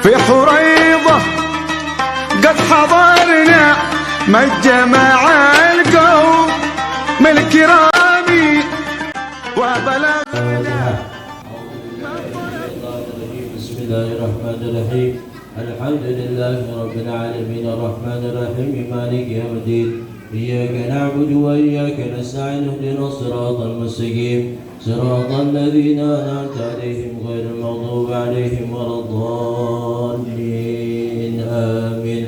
في حريضة قد حضرنا مجمع القوم من الكرام وبلغنا. بسم الله الرحمن الرحيم. الحمد لله رب العالمين الرحمن الرحيم مالك يوم الدين. إياك نعبد وإياك نستعين اهدنا الصراط المستقيم صراط الذين أنعمت عليهم غير المغضوب عليهم ولا الضالين آمين.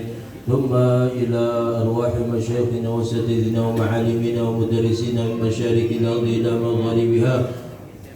ثم إلى أرواح مشايخنا وأساتذتنا ومعالمنا ومدرسينا من مشارق الأرض إلى مغاربها.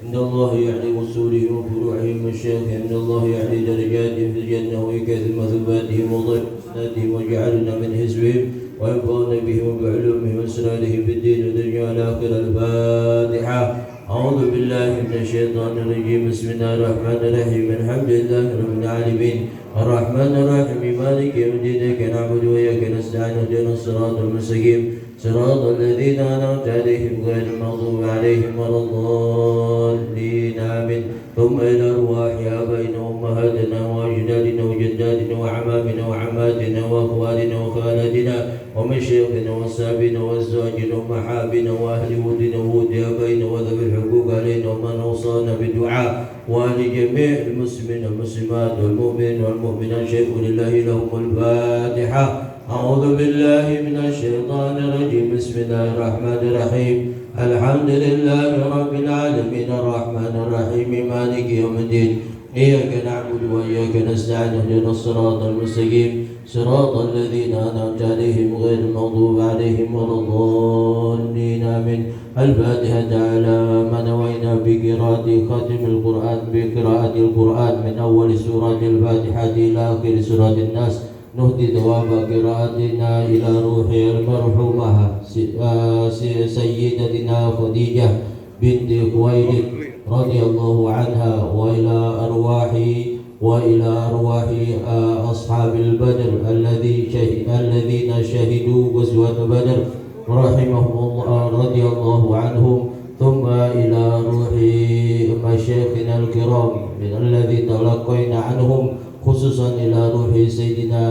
إن الله يعلي وصولهم وفروعهم مشايخ. إن الله يعلي درجاتهم في الجنة ويكثر مثوباتهم وضيفاتهم وجعلنا من حزبهم وينفعنا بهم وبعلومهم وأسرارهم في الدين والدنيا والآخرة. الفاتحة. أعوذ بالله من الشيطان الرجيم. بسم الله الرحمن الرحيم. الحمد لله رب العالمين الرحمن الرحيم مالك يوم الدين. إياك نعبد وإياك نستعين اهدنا الصراط المستقيم صراط الذين أنعمت عليهم غير المغضوب عليهم ولا الضالين آمين. ثم إلى أرواح آبائنا وأمهاتنا وأجدادنا وجداتنا وعمامنا وعماتنا وأخوالنا وخالاتنا ومشايخنا وأصحابنا وأزواجنا ومحابنا وأهل ودنا وود آبائنا وذوي الحقوق علينا ومن أوصانا بالدعاء ولجميع المسلمين والمسلمات والمؤمنين والمؤمنات. شيء لله لهم الفاتحة. أعوذ بالله من الشيطان الرجيم. بسم الله الرحمن الرحيم. الحمد لله رب العالمين الرحمن الرحيم مالك يوم الدين. إياك نعبد وإياك نستعين اهدنا الصراط المستقيم صراط الذين أنعمت عليهم غير المغضوب عليهم ولا الضالين آمين. الفاتحة. على ما نوينا بقراءة ختم القرآن بقراءة القرآن من أول سورة الفاتحة إلى آخر سورة الناس. نهدي ثواب قراءتنا إلى روح المرحومة سيدتنا خديجة بنت خويلد رضي الله عنها وإلى أرواح أصحاب البدر الذين شهدوا غزوة بدر رحمهم الله رضي الله عنهم. ثم إلى روح مشايخنا الكرام من الذي تلقينا عنهم، خصوصا إلى روح سيدنا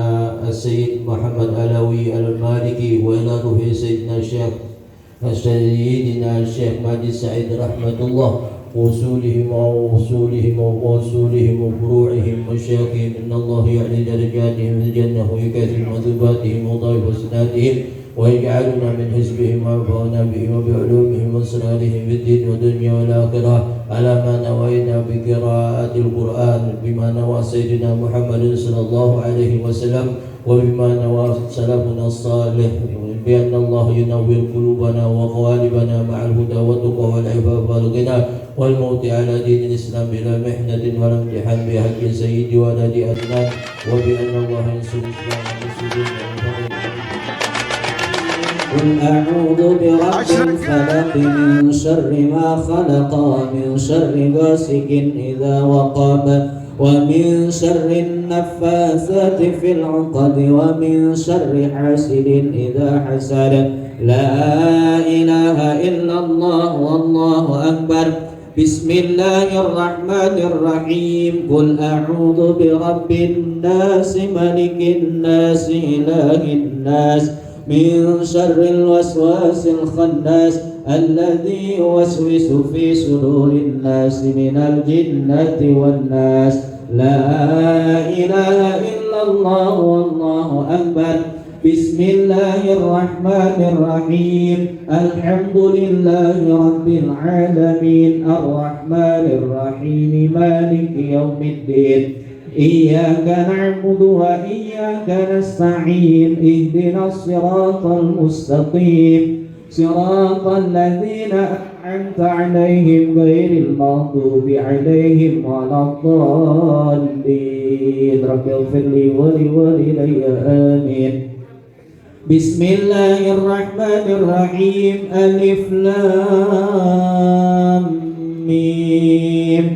السيد محمد علوي المالكي وإلى روح سيدنا الشيخ ماجد سعيد رحمة الله وصولهم وفروعهم وشيخهم. إن الله يعلي درجاتهم في الجنة ويكثر مثوباتهم وضاعف حسناتهم ويجعلنا من حزبهم وينفعنا بهم وبعلومهم وأسرارهم في الدين والدنيا والآخرة. على ما نوينا بقراءة القرآن بما نوى سيدنا محمد صلى الله عليه وسلم وبما نوى سلفنا الصالح بأن الله ينور قلوبنا وقوالبنا مع الهدى والتقى والعفاف والغنى والموت على دين الإسلام بلا محنة ولا امتحان بحق سيدي ولد أدنان وبأن الله ينصر الإسلام والمسلمين. قل أعوذ برب الفلق من شر ما خلق ومن شر غاسق إذا وقب ومن شر النفاثات في العقد ومن شر حاسد إذا حسد. لا إله إلا الله والله أكبر. بسم الله الرحمن الرحيم. قل أعوذ برب الناس ملك الناس إله الناس من شر الوسواس الخناس الذي يوسوس في صدور الناس من الجنة والناس. لا إله إلا الله والله أكبر. بسم الله الرحمن الرحيم. الحمد لله رب العالمين الرحمن الرحيم مالك يوم الدين. إياك نعبد وإياك نستعين اهدنا الصراط المستقيم صراط الذين أنعمت عليهم غير المغضوب عليهم ولا الضالين. رب اغفر لي ولوالدي آمين. بسم الله الرحمن الرحيم. ألف لام ميم.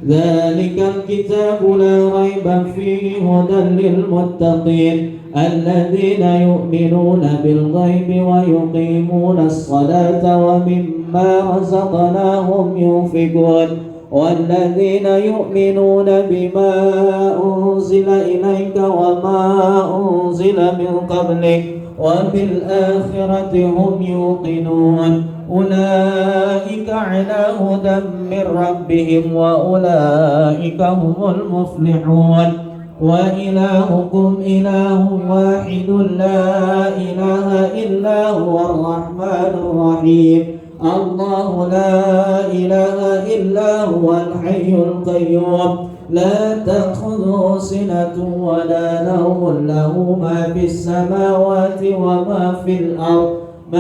ذلك الكتاب لا ريب فيه هدى للمتقين الذين يؤمنون بالغيب ويقيمون الصلاة ومما رزقناهم ينفقون والذين يؤمنون بما أنزل إليك وما أنزل من قبلك وبالآخرة هم يوقنون أولئك على هدى من ربهم وأولئك هم المفلحون وإلهكم إله واحد لا إله إلا هو الرحمن الرحيم الله لا إله إلا هو الحي القيوم لا تأخذه سنة ولا نوم له ما في السماوات وما في الأرض من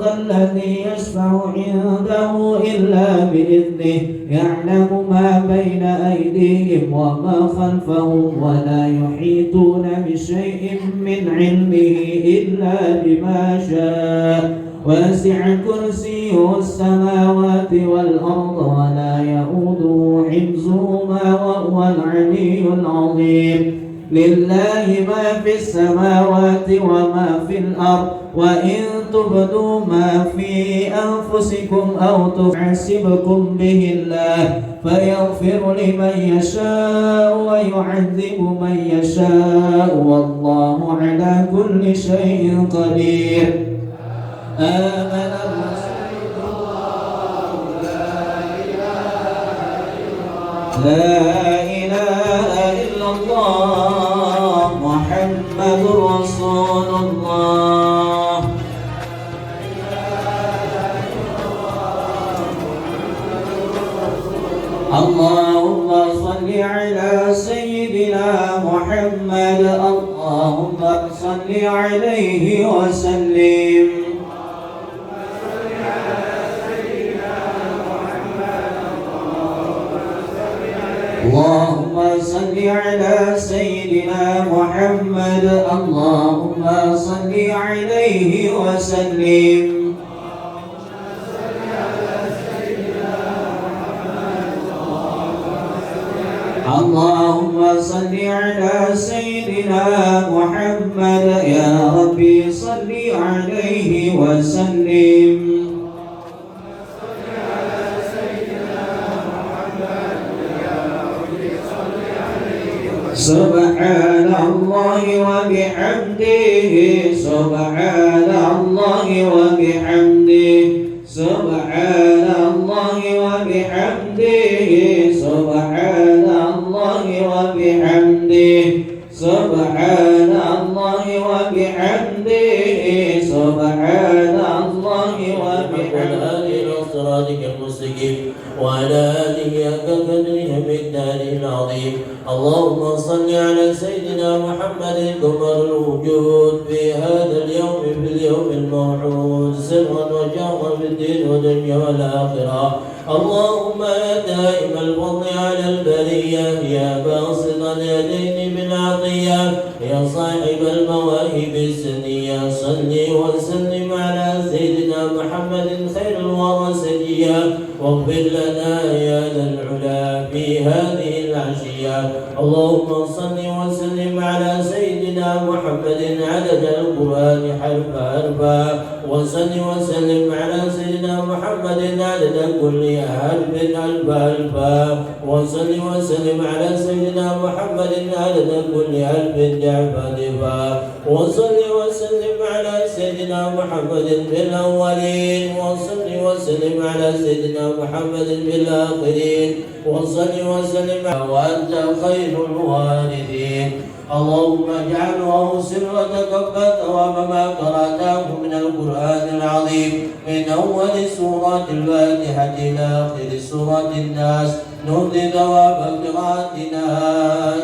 ذا الذي يشفع عنده إلا بإذنه يعلم ما بين أيديهم وما خلفهم ولا يحيطون بشيء من علمه إلا بما شاء وسع كرسيه السماوات والأرض ولا يؤوده حفظهما وهو العلي العظيم لله ما في السماوات وما في الأرض وإن تبدوا ما في أنفسكم أو تحسبكم به الله فيغفر لمن يشاء ويعذب من يشاء والله على كل شيء قدير آمن الرسول لا إله إلا الله محمد رسول الله اللهم صل على سيدنا محمد اللهم صل عليه وسلم اللهم صل على سيدنا محمد اللهم صل عليه وسلم اللهم صل على سيدنا محمد يا ربي صل عليه وسلم سبحان الله وبحمده سبحان الله وبحمده سبحان الله وبحمده سبحان الله وبحمده سبحان الله وبحمده سبحان الله وبحمده صراطك المستقيم وعلى آله حق قدره بالدار العظيم اللهم صل على سيدنا محمد قمر الوجود في هذا اليوم في اليوم الموعود سرا وجهرا في الدين والدنيا والآخرة اللهم يا دائم الفضل على البرية يا باسط اليدين بالعطية يا صاحب المواهب السنية صل وسلم على سيدنا محمد خير الورى سجيا واغفر لنا يا ذا العلا في هذه العشية اللهم صل وسلم على سيدنا محمد عدد القرآن حرفا حرفا وصل وسلم على سيدنا محمد عدد كل حرف ألفا ألفا وصل وسلم على سيدنا محمد عدد كل ألف ضعفا ضعفا وصل وسلم على سيدنا محمد بالأولين وصل وسلم على سيدنا محمد بالآخرين وصل وسلم وأنت خير الوارثين اللهم اجعله سرة قبة وما قرأته من القرآن العظيم من أول سورة الفاتحة إلى آخر سورة الناس نرضي ثواب قراءتنا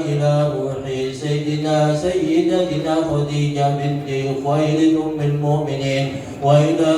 إلى روح سيدتنا خديجة بنت خويلد أم المؤمنين وإلى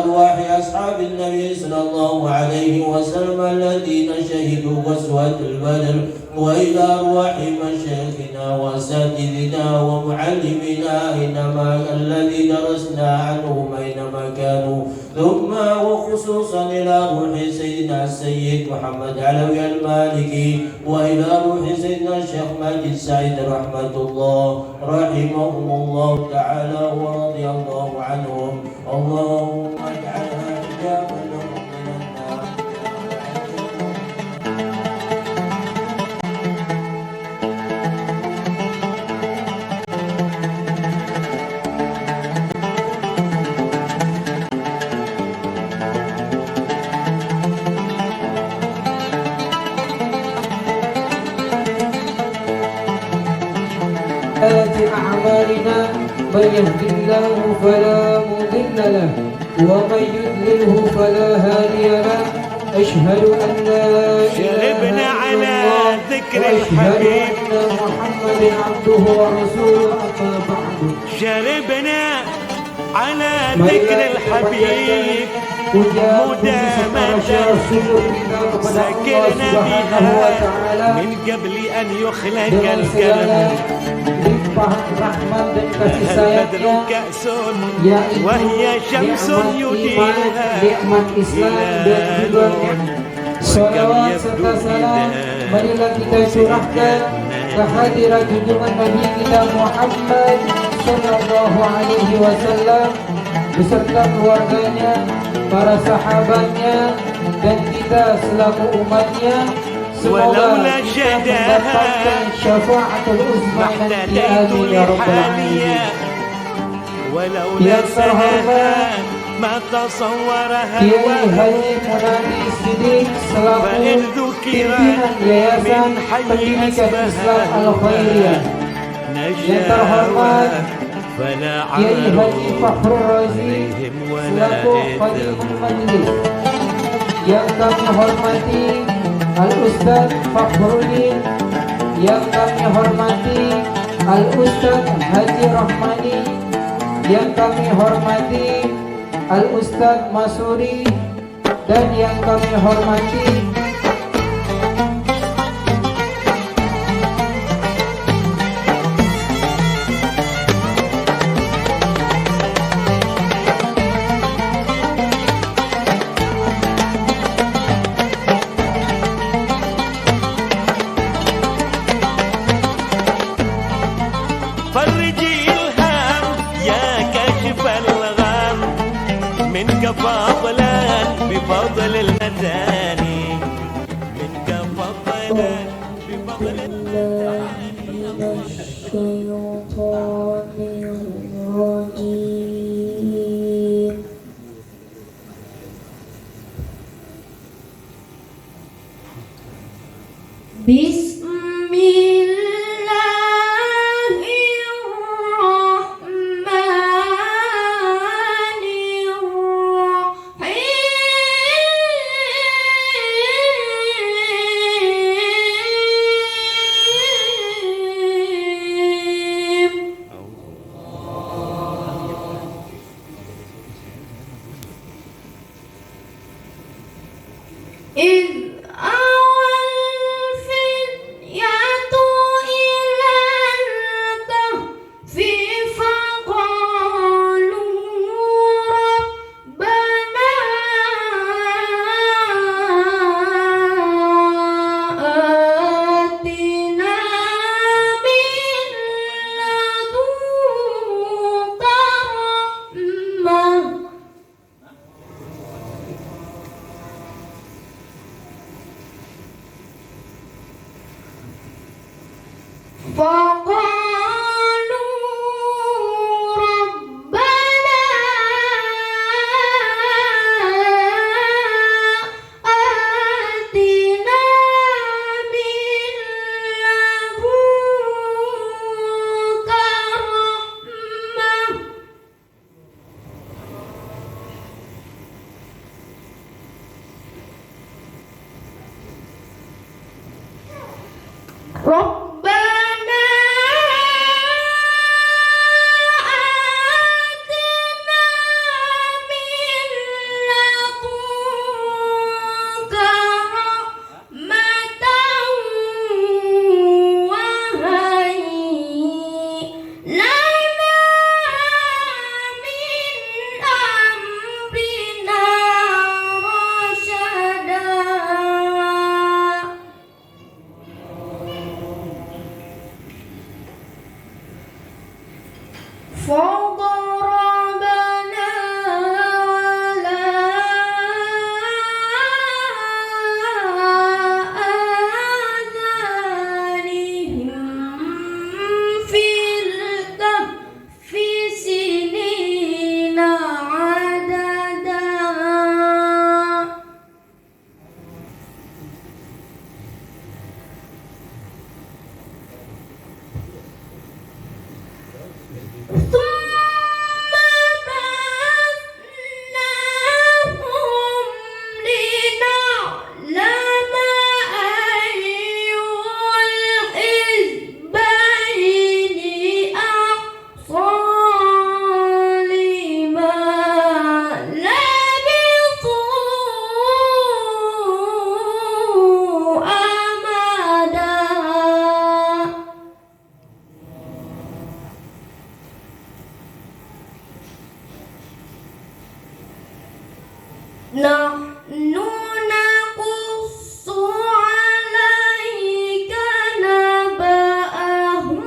أرواح أصحاب النبي صلى الله عليه وسلم الذين شهدوا غزوة البدر وإلى أرواح مشايخنا وأساتذتنا ومعلمنا أينما الذي درسنا عنهم أينما كانوا ثم وخصوصا إلى روح سيدنا السيد محمد علوي المالكي وإلى روح سيدنا الشيخ ماجد سعيد رحمة الله رحمهم الله تعالى ورضي الله عنهم اللهم اجعلها حجابا لهم من النار من يهد الله فلا مضل له ومن يضلله فلا هادي له أشهد أن لا إله شربنا على إلا الله ذكر وأشهد الحبيب أن محمد عبده ورسوله أما بعد شربنا على ذكر الحبيب مدامة سكرنا بها من قبل أن يخلق القلم rahmat dan kasih البدر sayangnya كأس yaitu وهي شمس nikmat iman, يديها nikmat Islam dan juga salawat serta salam marilah kita curahkan ke hadirat junjungan Nabi kita Muhammad sallallahu alaihi wasallam beserta keluarganya, para sahabatnya dan kita selaku umatnya. Semoga ولولا kita شداها mendapatkan syafaatul uzma ما nanti اهتديت amin ya rabbal alamin. لحاليا ولولا Yang terhormat سناها ما تصورها Kiai الوهم Haji Munadi Sidik selaku فإن ذكرت pimpinan Yayasan من حي Pendidikan Islam أسبها Al-Khairiyah. Yang terhormat نجاوى فلا Kiai عمل Haji Fakhrul Razi عليهم ولا selaku إثم Khadimul Majlis. Yang kami hormati Al-Ustaz Fakhruddin, yang kami hormati Al-Ustaz Haji Rahmani, yang kami hormati Al-Ustaz Masuri, dan yang kami hormati فرجي الهام يا كاشف الغم منك فضلا بفضل المداني منك فضلا بفضل إذ أوى الفتية إلى الكهف فقالوا ربنا آتنا من لدنك رحمة فقالوا ربنا آتنا من لدنك رحمة ربنا آتنا من لدنك رحمة وهيئ لنا من أمرنا رشدا نحن نقص عليك نبأهم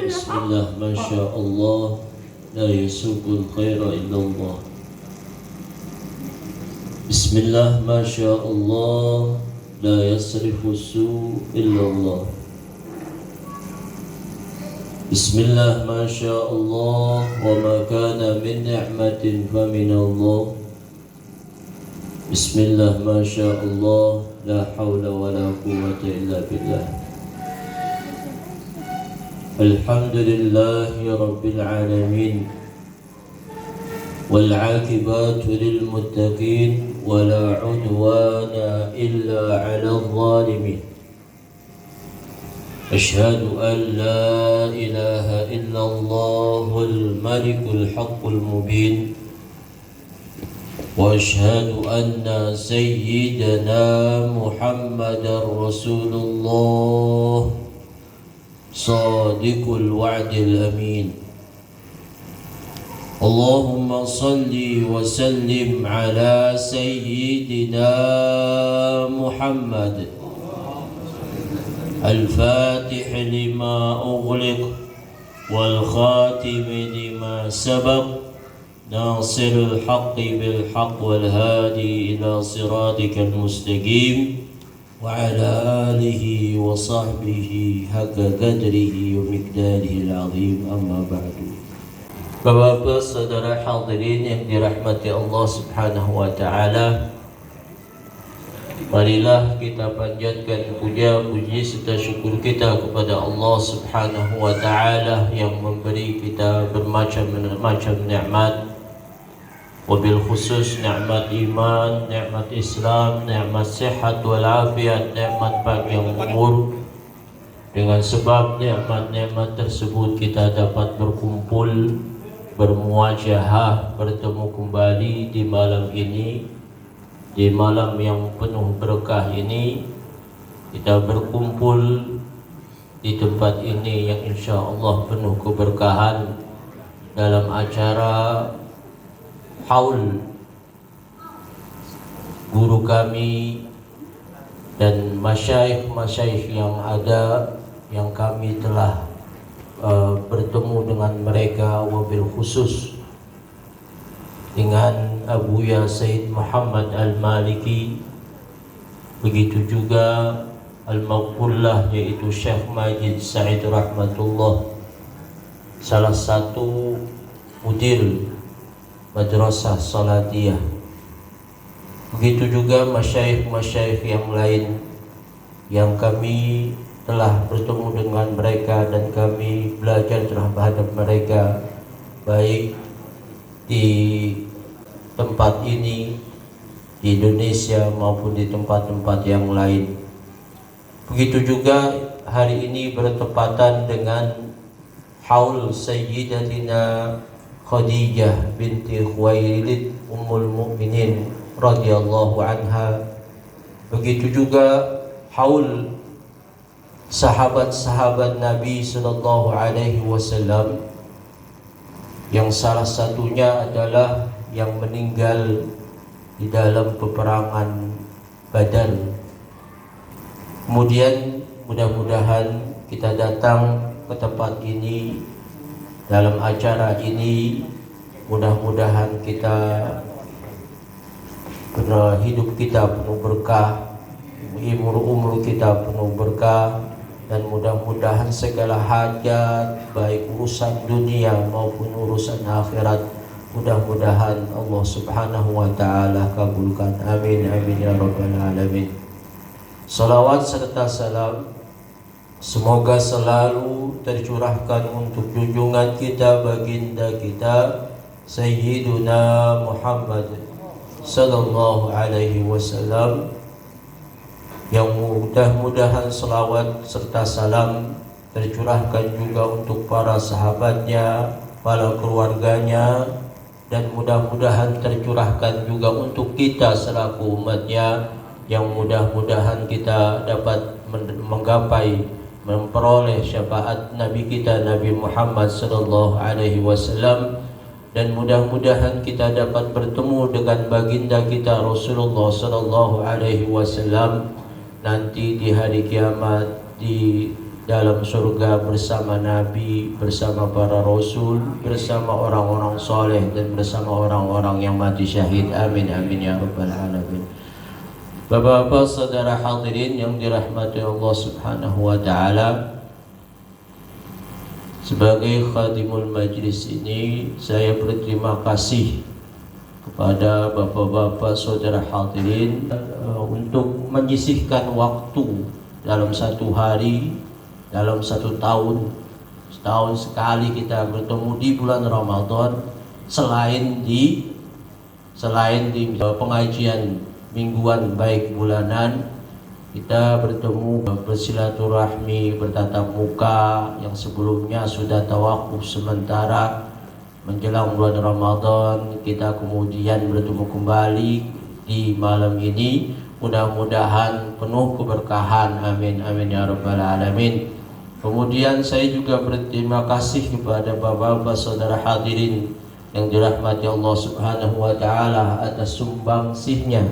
Bismillah, Masya Allah, la yasubul khaira illallah. Bismillah, Masya Allah, la yasrifu su illallah. Bismillah, Masya Allah, wa ma kana min ni'matin fa min Allah. Bismillah, Masya Allah, la hawla wa la quwwata illa billah. Alhamdulillahi Rabbil Alamin, wal aqibatu lil muttaqin, wa la udwana illa 'alal zalimin. Ashhadu an la ilaha illallahul malikul haqqul mubin, wa ashhadu anna sayyidana Muhammadar Rasulullah Sadiqul wa'dil amin. Allahumma salli wa sallim ala sayyidina Muhammad al-fatih lima ughliq wal khatim lima sabaq nasirul haqqi bil haqq wal hadi ila siratikal mustaqim wa ala alihi wa sahbihi haqqa qadrihi wa miqdarihi al-azim, amma ba'du. Bapak-bapak, saudara hadirin yang dirahmati Allah Subhanahu wa taala, marilah kita panjatkan puja puji serta syukur kita kepada Allah Subhanahu wa taala yang memberi kita bermacam-macam nikmat. Wabil khusus nikmat iman, nikmat Islam, nikmat sehat wal afiat, nikmat panjang umur. Dengan sebab nikmat-nikmat tersebut kita dapat berkumpul, bermuajahah, bertemu kembali di malam ini, di malam yang penuh berkah ini. Kita berkumpul di tempat ini yang insya Allah penuh keberkahan dalam acara haul guru kami dan masyayikh yang ada, yang kami telah bertemu dengan mereka, wabil khusus dengan Abuya Sayyid Muhammad Al-Maliki, begitu juga Al-Maqbullah yaitu Syekh Majid Sa'id Rahmatullah, salah satu mudir Madrasah Salatiyah. Begitu juga masyayikh yang lain yang kami telah bertemu dengan mereka dan kami belajar terhadap mereka, baik di tempat ini di Indonesia maupun di tempat-tempat yang lain. Begitu juga hari ini bertepatan dengan haul Sayyidatina Khadijah binti Khuwailid Ummul Mukminin radhiyallahu anha. Begitu juga haul sahabat-sahabat Nabi sallallahu alaihi wasallam, yang salah satunya adalah yang meninggal di dalam peperangan Badar. Kemudian mudah-mudahan kita datang ke tempat ini, dalam acara ini, mudah-mudahan kita hidup kita penuh berkah, umur kita penuh berkah, dan mudah-mudahan segala hajat baik urusan dunia maupun urusan akhirat, mudah-mudahan Allah Subhanahu wa taala kabulkan. Amin amin ya rabbal alamin. Salawat serta salam semoga selalu tercurahkan untuk junjungan kita, baginda kita Sayyiduna Muhammad sallallahu alaihi wasallam, yang mudah-mudahan selawat serta salam tercurahkan juga untuk para sahabatnya, para keluarganya, dan mudah-mudahan tercurahkan juga untuk kita selaku umatnya, yang mudah-mudahan kita dapat menggapai, memperoleh syafaat Nabi kita Nabi Muhammad sallallahu alaihi wasallam, dan mudah-mudahan kita dapat bertemu dengan baginda kita Rasulullah sallallahu alaihi wasallam nanti di hari kiamat di dalam surga bersama Nabi, bersama para Rasul, bersama orang-orang soleh dan bersama orang-orang yang mati syahid. Amin amin ya rabbal alamin. Bapak-bapak, saudara hadirin yang dirahmati Allah Subhanahu wa taala, sebagai khadimul majlis ini saya berterima kasih kepada bapak-bapak saudara hadirin untuk menyisihkan waktu dalam satu hari, dalam satu tahun, setahun sekali kita bertemu di bulan Ramadan, selain di pengajian mingguan baik bulanan, kita bertemu bersilaturahmi, bertatap muka yang sebelumnya sudah tawakuf sementara menjelang bulan Ramadan. Kita kemudian bertemu kembali di malam ini, mudah-mudahan penuh keberkahan. Amin amin ya rabbal alamin. Kemudian saya juga berterima kasih kepada bapak-bapak saudara hadirin yang dirahmati Allah Subhanahu wa taala atas sumbangsihnya,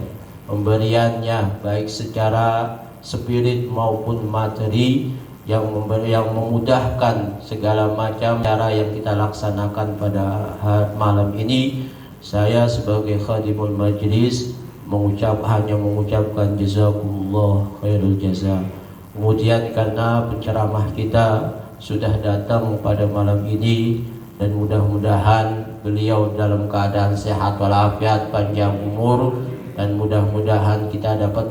pemberiannya baik secara spirit maupun materi yang memudahkan segala macam cara yang kita laksanakan pada malam ini. Saya sebagai khadimul majlis hanya mengucapkan jazakumullah khairul jazaa. Kemudian karena penceramah kita sudah datang pada malam ini dan mudah-mudahan beliau dalam keadaan sehat walafiat, panjang umur, dan mudah-mudahan kita dapat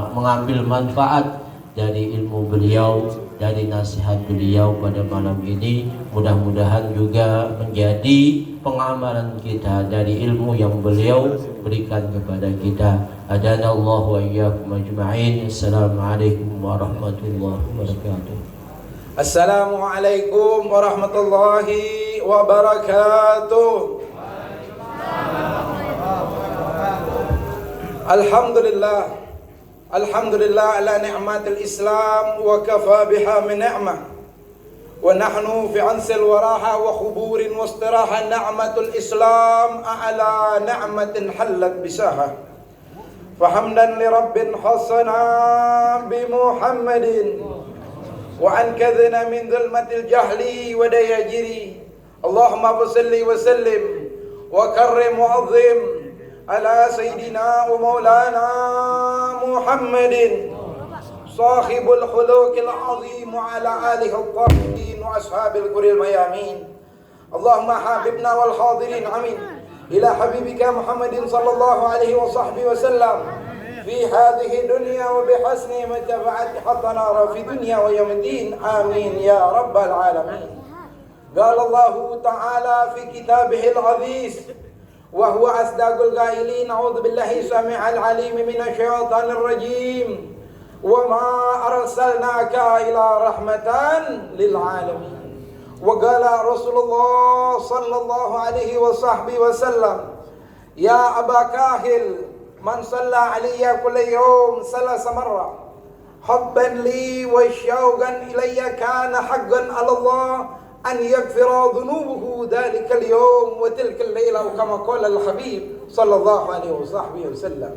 mengambil manfaat dari ilmu beliau, dari nasihat beliau pada malam ini. Mudah-mudahan juga menjadi pengamalan kita dari ilmu yang beliau berikan kepada kita. Adanallahu wa iyyakum ajma'in. Assalamualaikum warahmatullahi wabarakatuh. Assalamualaikum warahmatullahi wabarakatuh. Alhamdulillah. Alhamdulillah ala ni'matil Islam wa kafa biha min ni'mah. Wa nahnu fi ansil waraha wa khuburin wa istiraha ni'matul Islam a'la ni'matin hallat bisaha. Fahamdan li rabbin hasana bi Muhammadin wa ankadhna min dhulmatil jahli wa dayajiri. Allahumma salli wa sallim wa karrim wa azim ala sayyidina wa maulana Muhammadin sahibul khuluqil azim wa ala alihi al-tahirin wa ashabil quril mayamin. Allahumma habibna wal hadirin amin ila habibika Muhammadin sallallahu alaihi wa sahbihi wa sallam fi hadhihi dunya wa bihasni mutaba'ati hatta nara fi dunya wa yawmiddin. Amin ya rabbal alamin. Qala Allah ta'ala fi kitabihil aziz wa huwa asdaqul qailin. A'udzu billahi samii'al 'aliim minasy syaithaanir rajiim. Wa ma arsalnaka ila rahmatan lil 'alamin. Wa qala Rasulullah sallallahu alaihi wa sahbihi wa sallam, ya Aba Kahil, man shalla alayya kulla yawm salasa marra hubban li wa syauqan ilayya kana haqqan 'ala Allah an yaghfira dhunubuhu dhalika al-yawm wa tilka al-layla, kama qala al-habib sallallahu alaihi wa sallam.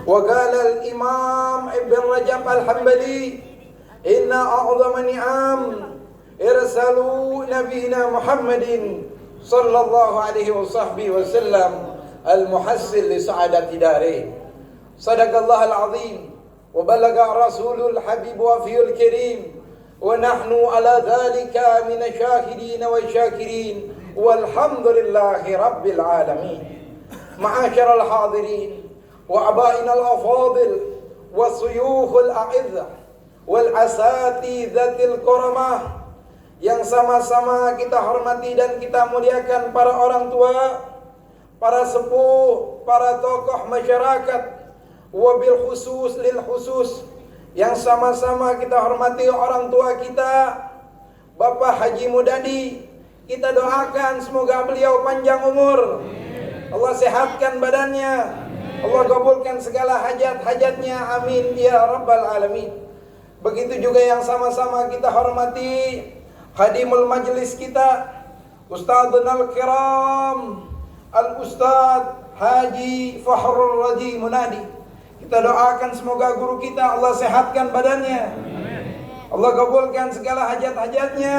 Wa qala al-imam Ibn Rajab al-Hanbali, inna a'zama ni'am irsalu nabiyina Muhammadin sallallahu alaihi wa sallam al-muhassil li sa'adati darain. Sadaqallahu al-azim wa balagha rasulul habib wa fiyul karim wa nahnu ala dhalika min asyahidin wa syakirin walhamdulillahi rabbil alamin. Ma'asyiral hadirin wa abaina al-afadil wa suyukhul a'idha wal asatizatil karamah yang sama-sama kita hormati dan kita muliakan, para orang tua, para sepuh, para tokoh masyarakat, wabil khusus lil khusus yang sama-sama kita hormati orang tua kita, Bapak Haji Mudadi. Kita doakan semoga beliau panjang umur, Allah sehatkan badannya, Allah kabulkan segala hajat-hajatnya, amin ya rabbal alamin. Begitu juga yang sama-sama kita hormati khadimul majlis kita, Ustadzuna al-kiram Al-Ustadz Haji Fakhrul Raji Munadi. Kita doakan semoga guru kita Allah sehatkan badannya, Allah kabulkan segala hajat-hajatnya,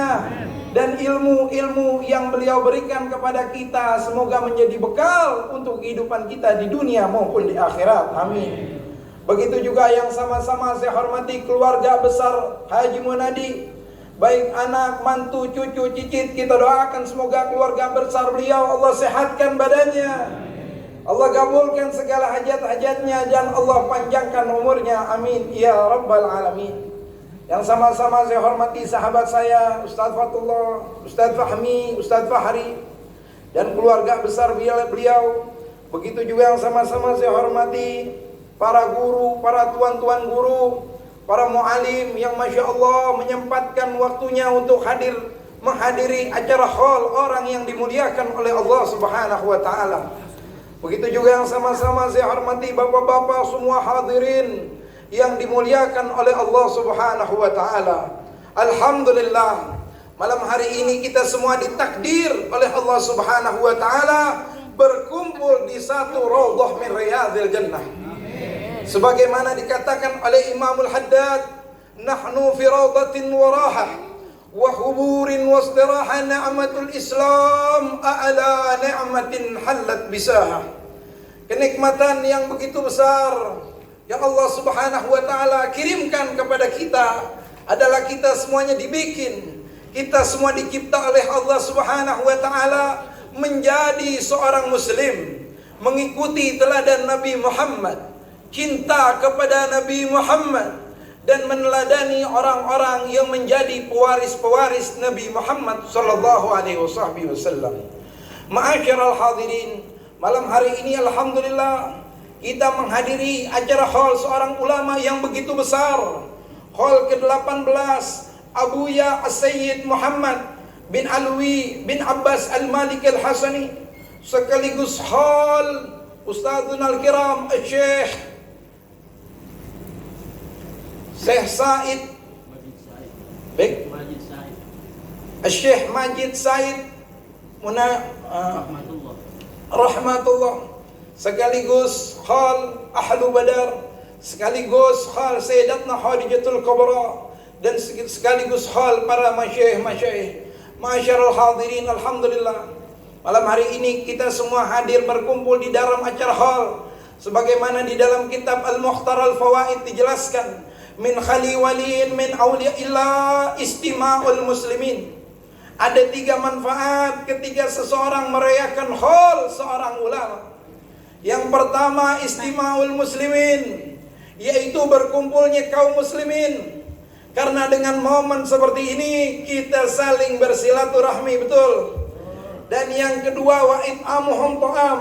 dan ilmu-ilmu yang beliau berikan kepada kita semoga menjadi bekal untuk kehidupan kita di dunia maupun di akhirat. Amin. Begitu juga yang sama-sama saya hormati keluarga besar Haji Munadi, baik anak, mantu, cucu, cicit, kita doakan semoga keluarga besar beliau Allah sehatkan badannya, Allah kabulkan segala hajat-hajatnya, dan Allah panjangkan umurnya. Amin ya rabbal alamin. Yang sama-sama saya hormati sahabat saya Ustadz Fatullah, Ustadz Fahmi, Ustadz Fahri, dan keluarga besar beliau. Begitu juga yang sama-sama saya hormati para guru, para tuan-tuan guru, para mu'alim yang Masya Allah menyempatkan waktunya untuk menghadiri acara haul orang yang dimuliakan oleh Allah Subhanahu wa ta'ala. Begitu juga yang sama-sama saya hormati bapak-bapak semua hadirin yang dimuliakan oleh Allah Subhanahu wa ta'ala. Alhamdulillah, malam hari ini kita semua ditakdir oleh Allah Subhanahu wa ta'ala berkumpul di satu raudhah min riyadil jannah. Sebagaimana dikatakan oleh Imamul Haddad, nahnu fi raudatin wa rahah wa huburin wa istiraha ni'matul Islam a'la ni'matin halat bisaha. Kenikmatan yang begitu besar yang Allah Subhanahu wa ta'ala kirimkan kepada kita adalah kita semuanya dibikin, kita semua dicipta oleh Allah Subhanahu wa ta'ala menjadi seorang muslim, mengikuti teladan Nabi Muhammad, cinta kepada Nabi Muhammad, dan meneladani orang-orang yang menjadi pewaris-pewaris Nabi Muhammad sallallahu alaihi wasallam. Ma'asyiral hadirin, malam hari ini alhamdulillah kita menghadiri acara haul seorang ulama yang begitu besar, haul ke-18 Abuya As-Sayyid Muhammad bin Alwi bin Abbas Al-Malik Al-Hasani, sekaligus haul Ustadzuna al-kiram Syekh Said baik Syekh Majid Said Rahmatullah, sekaligus khal Ahlu Badar, sekaligus khal Sayyidatna Khadijatul Kubra, dan sekaligus khal para masyayikh. Masyarul hadirin, alhamdulillah malam hari ini kita semua hadir berkumpul di dalam acara hal sebagaimana di dalam kitab Al-Mukhtar Al-Fawaid dijelaskan, min khali waliin min awliyaillah istima'ul muslimin. Ada 3 manfaat ketika seseorang merayakan haul seorang ulama. Yang pertama istima'ul muslimin, yaitu berkumpulnya kaum muslimin. Karena dengan momen seperti ini kita saling bersilaturahmi, betul. Dan yang kedua wa it'amuhum ta'am,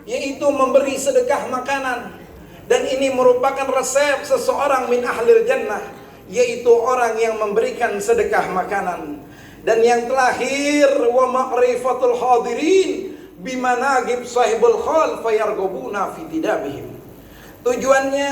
yaitu memberi sedekah makanan. Dan ini merupakan resep seseorang min ahlil jannah, yaitu orang yang memberikan sedekah makanan. Dan yang terakhir wa ma'rifatul hadirin bimanagib sahibul khal fayargobuna fi tidabihim. Tujuannya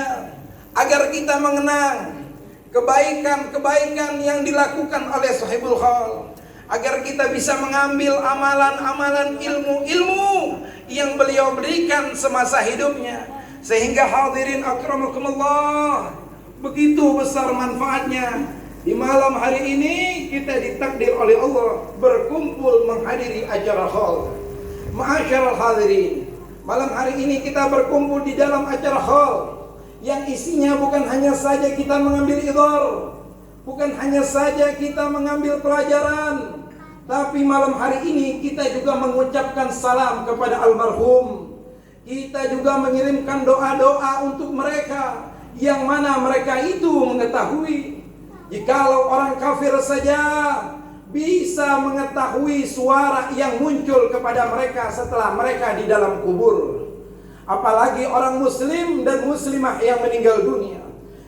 agar kita mengenang kebaikan-kebaikan yang dilakukan oleh sahibul khal, agar kita bisa mengambil amalan-amalan ilmu-ilmu yang beliau berikan semasa hidupnya, sehingga hadirin akramakumullah begitu besar manfaatnya. Di malam hari ini kita ditakdir oleh Allah berkumpul menghadiri acara haul. Ma'asyiral hadirin, malam hari ini kita berkumpul di dalam acara haul yang isinya bukan hanya saja kita mengambil idhar, bukan hanya saja kita mengambil pelajaran, tapi malam hari ini kita juga mengucapkan salam kepada almarhum. Kita juga mengirimkan doa-doa untuk mereka, yang mana mereka itu mengetahui, jikalau orang kafir saja bisa mengetahui suara yang muncul kepada mereka setelah mereka di dalam kubur, apalagi orang muslim dan muslimah yang meninggal dunia.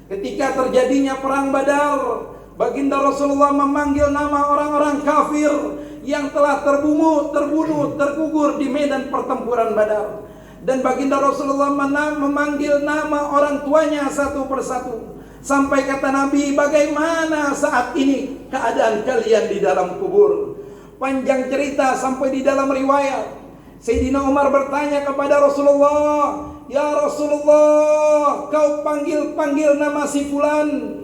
Ketika terjadinya perang Badar, baginda Rasulullah memanggil nama orang-orang kafir yang telah terbunuh, tergugur di medan pertempuran Badar. Dan baginda Rasulullah memanggil nama orang tuanya satu persatu. Sampai kata Nabi, bagaimana saat ini keadaan kalian di dalam kubur? Panjang cerita sampai di dalam riwayat Sayyidina Umar bertanya kepada Rasulullah, "Ya Rasulullah, kau panggil-panggil nama si fulan,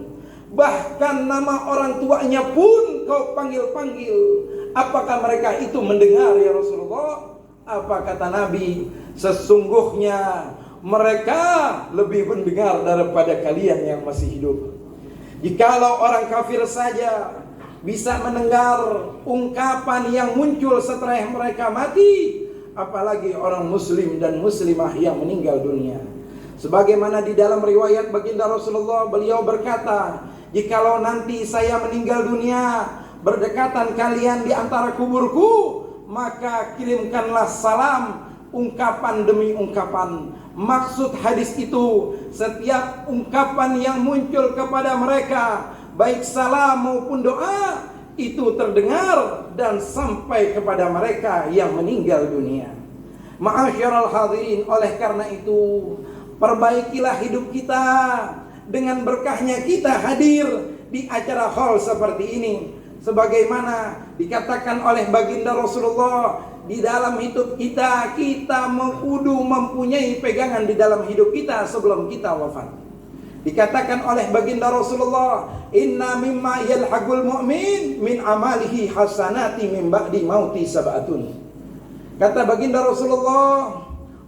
bahkan nama orang tuanya pun kau panggil-panggil. Apakah mereka itu mendengar ya Rasulullah?" Apa kata Nabi? "Sesungguhnya mereka lebih mendengar daripada kalian yang masih hidup." Jikalau orang kafir saja bisa mendengar ungkapan yang muncul setelah mereka mati, apalagi orang muslim dan muslimah yang meninggal dunia. Sebagaimana di dalam riwayat baginda Rasulullah, beliau berkata, "Jikalau nanti saya meninggal dunia, berdekatan kalian di antara kuburku, maka kirimkanlah salam ungkapan demi ungkapan." Maksud hadis itu, setiap ungkapan yang muncul kepada mereka, baik salam maupun doa, itu terdengar dan sampai kepada mereka yang meninggal dunia. Ma'asyiral hadirin, oleh karena itu perbaikilah hidup kita dengan berkahnya kita hadir di acara hall seperti ini. Sebagaimana dikatakan oleh baginda Rasulullah, di dalam hidup kita, kita kudu mempunyai pegangan di dalam hidup kita sebelum kita wafat. Dikatakan oleh baginda Rasulullah, "Inna mimma yalhaqul mu'min min amalihi hasanati min ba'di mauti sab'atun." Kata baginda Rasulullah,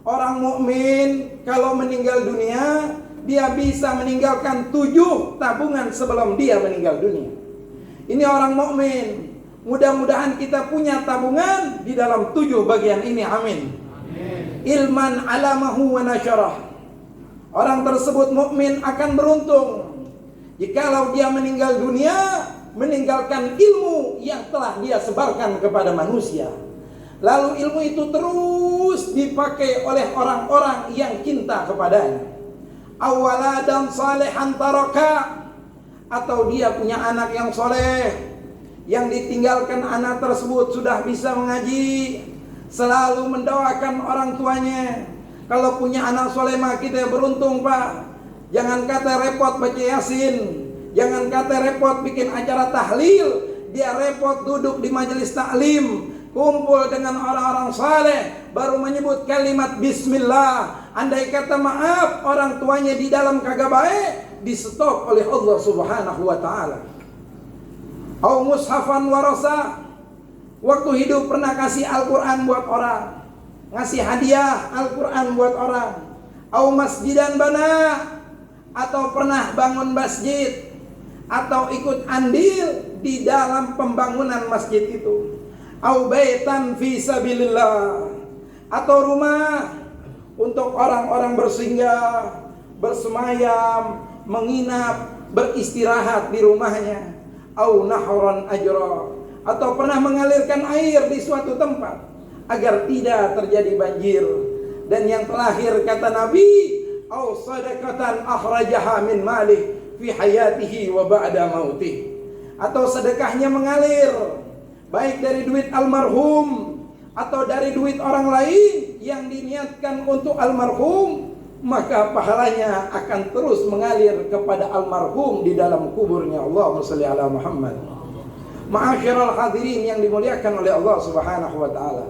orang mukmin kalau meninggal dunia, dia bisa meninggalkan 7 tabungan sebelum dia meninggal dunia. Ini orang mukmin. Mudah-mudahan kita punya tabungan di dalam 7 bagian ini. Amin. Ilman alamahu wa nasyarah. Orang tersebut mukmin akan beruntung jikalau dia meninggal dunia meninggalkan ilmu yang telah dia sebarkan kepada manusia. Lalu ilmu itu terus dipakai oleh orang-orang yang cinta kepadanya. Awaladan salihan taraka, atau dia punya anak yang soleh, yang ditinggalkan anak tersebut sudah bisa mengaji, selalu mendoakan orang tuanya. Kalau punya anak soleh mah kita beruntung, Pak. Jangan kata repot baca Yasin, jangan kata repot bikin acara tahlil, dia repot duduk di majelis taklim, kumpul dengan orang-orang saleh, baru menyebut kalimat bismillah. Andai kata maaf orang tuanya di dalam kagak baik, di stop oleh Allah Subhanahu wa taala. Au mushafan warasa, waktu hidup pernah kasih Al-Qur'an buat orang, ngasih hadiah Al-Quran buat orang. Au masjidan bana, atau pernah bangun masjid, atau ikut andil di dalam pembangunan masjid itu. Au baitan fi sabilillah, atau rumah untuk orang-orang bersinggah, bersemayam, menginap, beristirahat di rumahnya. Au nahran ajra, atau pernah mengalirkan air di suatu tempat agar tidak terjadi banjir. Dan yang terakhir kata Nabi, au sadaqatan akhrajaha min malih fi hayatihi wa ba'da mautih, atau sedekahnya mengalir baik dari duit almarhum atau dari duit orang lain yang diniatkan untuk almarhum, maka pahalanya akan terus mengalir kepada almarhum di dalam kuburnya. Allahumma shalli ala Muhammad. Ma'asyiral hadirin yang dimuliakan oleh Allah Subhanahu wa taala.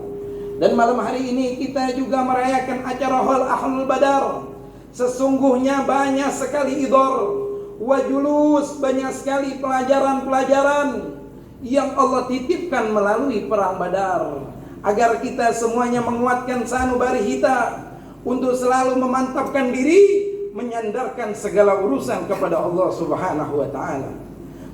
Dan malam hari ini kita juga merayakan acara Hol Ahlul Badar. Sesungguhnya banyak sekali idor, wajulus, banyak sekali pelajaran-pelajaran yang Allah titipkan melalui perang Badar, agar kita semuanya menguatkan sanubari kita untuk selalu memantapkan diri, menyandarkan segala urusan kepada Allah Subhanahu wa taala.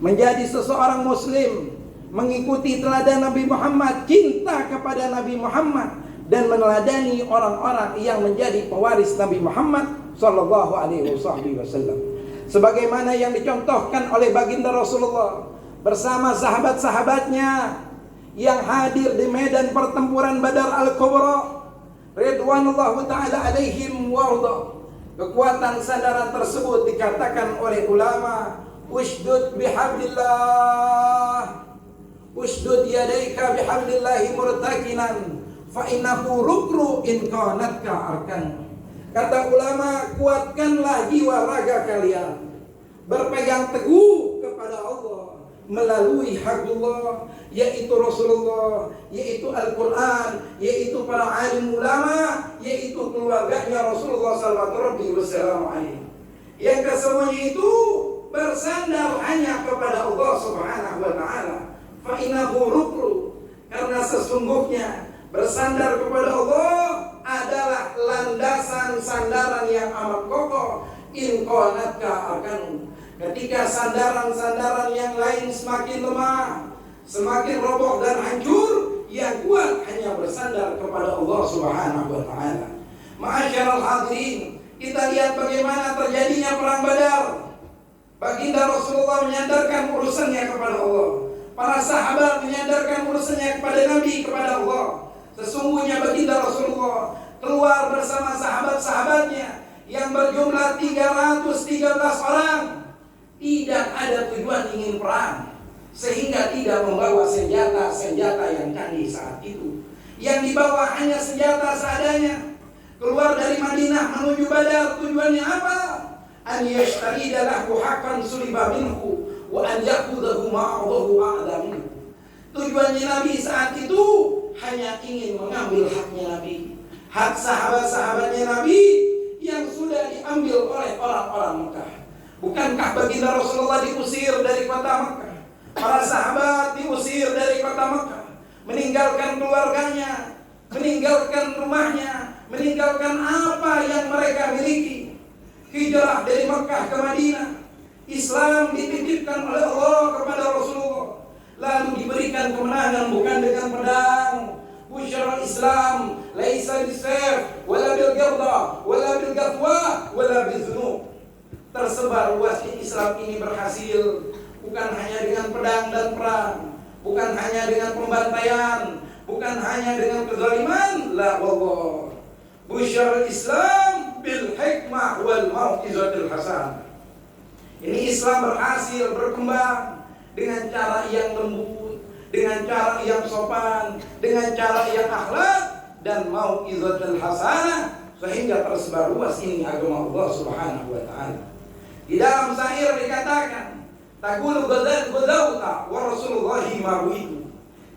Menjadi seseorang muslim, mengikuti teladan Nabi Muhammad, cinta kepada Nabi Muhammad, dan meneladani orang-orang yang menjadi pewaris Nabi Muhammad sallallahu alaihi wasallam. Sebagaimana yang dicontohkan oleh baginda Rasulullah bersama sahabat-sahabatnya yang hadir di medan pertempuran Badar Al-Kubra, ridwanullahu taala alaihim warda. Kekuatan sandaran tersebut dikatakan oleh ulama, ushdud bihablillah, ushdud yadaika bihablillahi murtakinan fa innahu rukru in qanatka arkan. Kata ulama, kuatkanlah jiwa raga kalian, berpegang teguh kepada Allah, melalui hablullah, yaitu Rasulullah, yaitu Al-Quran, yaitu para alim ulama, yaitu keluarganya Rasulullah sallallahu alaihi wasallam. Yang kesemuanya itu bersandar hanya kepada Allah subhanahu wa ta'ala. Fa innahu rukru, karena sesungguhnya bersandar kepada Allah adalah landasan sandaran yang amat kokoh. In qanatka arkanu, ketika sandaran-sandaran yang lain semakin lemah, semakin roboh dan hancur, yang kuat hanya bersandar kepada Allah subhanahu wa ta'ala. Ma'asyiral hadirin, kita lihat bagaimana terjadinya perang Badar. Baginda Rasulullah menyandarkan urusannya kepada Allah. Para sahabat menyandarkan urusannya kepada Nabi, kepada Allah. Sesungguhnya baginda Rasulullah keluar bersama sahabat-sahabatnya yang berjumlah 313 orang. Tidak ada tujuan ingin perang, sehingga tidak membawa senjata-senjata yang canggih saat itu. Yang dibawa hanya senjata seadanya. Keluar dari Madinah menuju Badar, tujuannya apa? An yashtarida lahu haqqan suliba minhu wa an yaqudahu ma'adahu a'damu. Tujuannya Nabi saat itu hanya ingin mengambil haknya Nabi, hak sahabat-sahabatnya Nabi yang sudah diambil oleh orang-orang Mekah. Bukankah baginda Rasulullah diusir dari kota Mekah? Para sahabat diusir dari kota Mekah, meninggalkan keluarganya, meninggalkan rumahnya, meninggalkan apa yang mereka miliki. Hijrah dari Mekah ke Madinah. Islam dititipkan oleh Allah kepada Rasulullah, lalu diberikan kemenangan bukan dengan pedang. Busyara Islam laisa bisayf wala bil garda wala bil gatwa wala bizunub. Tersebar luasnya Islam ini berhasil bukan hanya dengan pedang dan perang, bukan hanya dengan pembantaian, bukan hanya dengan kezaliman, la wallah. Busyara Islam bil hikmah wal mau'izatil hasanah. Ini Islam berhasil berkembang dengan cara yang lembut, dengan cara yang sopan, dengan cara yang akhlak dan mau'izatul hasanah, sehingga tersebar luas ini agama Allah Subhanahu wa taala. Di dalam syair dikatakan, taqulu ghadawta wa Rasulullahi mawidu.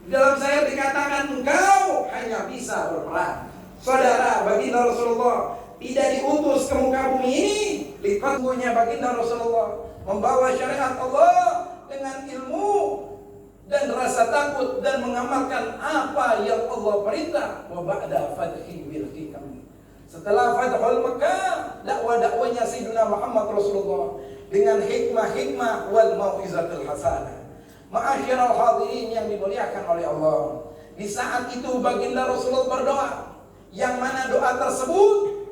Di dalam syair dikatakan engkau hanya bisa berperang. Saudara, baginda Rasulullah tidak diutus ke muka bumi ini, liqatnya baginda Rasulullah membawa syariat Allah dengan ilmu dan rasa takut dan mengamalkan apa yang Allah perintah. Wa ba'da fathi bil hikam. Setelah Fathul Makkah, dakwah-dakwahnya Sayyidina Muhammad Rasulullah dengan hikmah-hikmah wal mau'izatul hasanah. Ma'asyiral hadirin yang dimuliakan oleh Allah. Di saat itu baginda Rasulullah berdoa, yang mana doa tersebut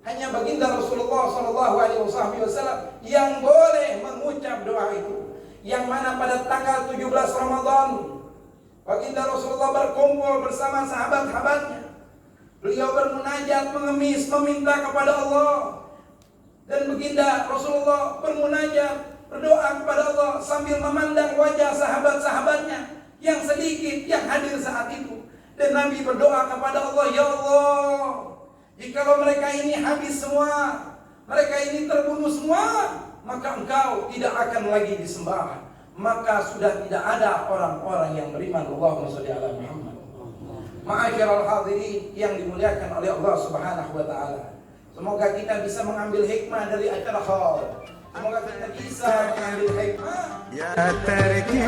hanya baginda Rasulullah sallallahu alaihi wasallam yang boleh mengucap doa itu. Yang mana pada tanggal 17 Ramadan baginda Rasulullah berkumpul bersama sahabat-sahabatnya. Beliau bermunajat, mengemis, meminta kepada Allah. Dan baginda Rasulullah bermunajat, berdoa kepada Allah sambil memandang wajah sahabat-sahabatnya yang sedikit yang hadir saat itu. Dan Nabi berdoa kepada Allah, ya Allah, jikalau mereka ini habis semua, mereka ini terbunuh semua, maka engkau tidak akan lagi disembah. Maka sudah tidak ada orang-orang yang beriman. Allahumma shalli ala Muhammad. Ma'asyiral hadirin yang dimuliakan oleh Allah Subhanahu wa taala. Semoga kita bisa mengambil hikmah dari acara hal. Semoga kita bisa mengambil hikmah. Ya tariki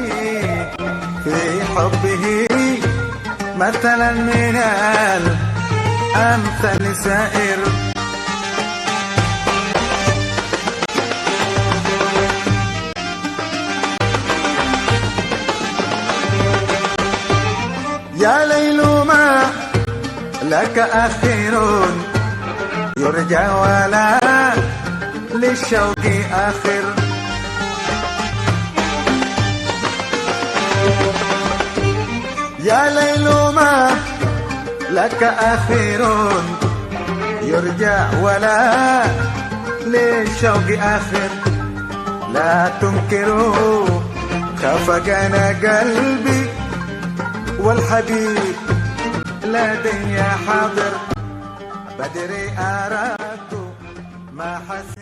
fi hubbihi mathalan minal amthal sa'ir. يا ليل ما لك أخير يرجى ولا للشوق آخر. يا ليل ما لك أخير يرجى ولا للشوق آخر. لا تنكروا خفقنا قلبي والحبيب لدي حاضر. بدري أراك ما حسيت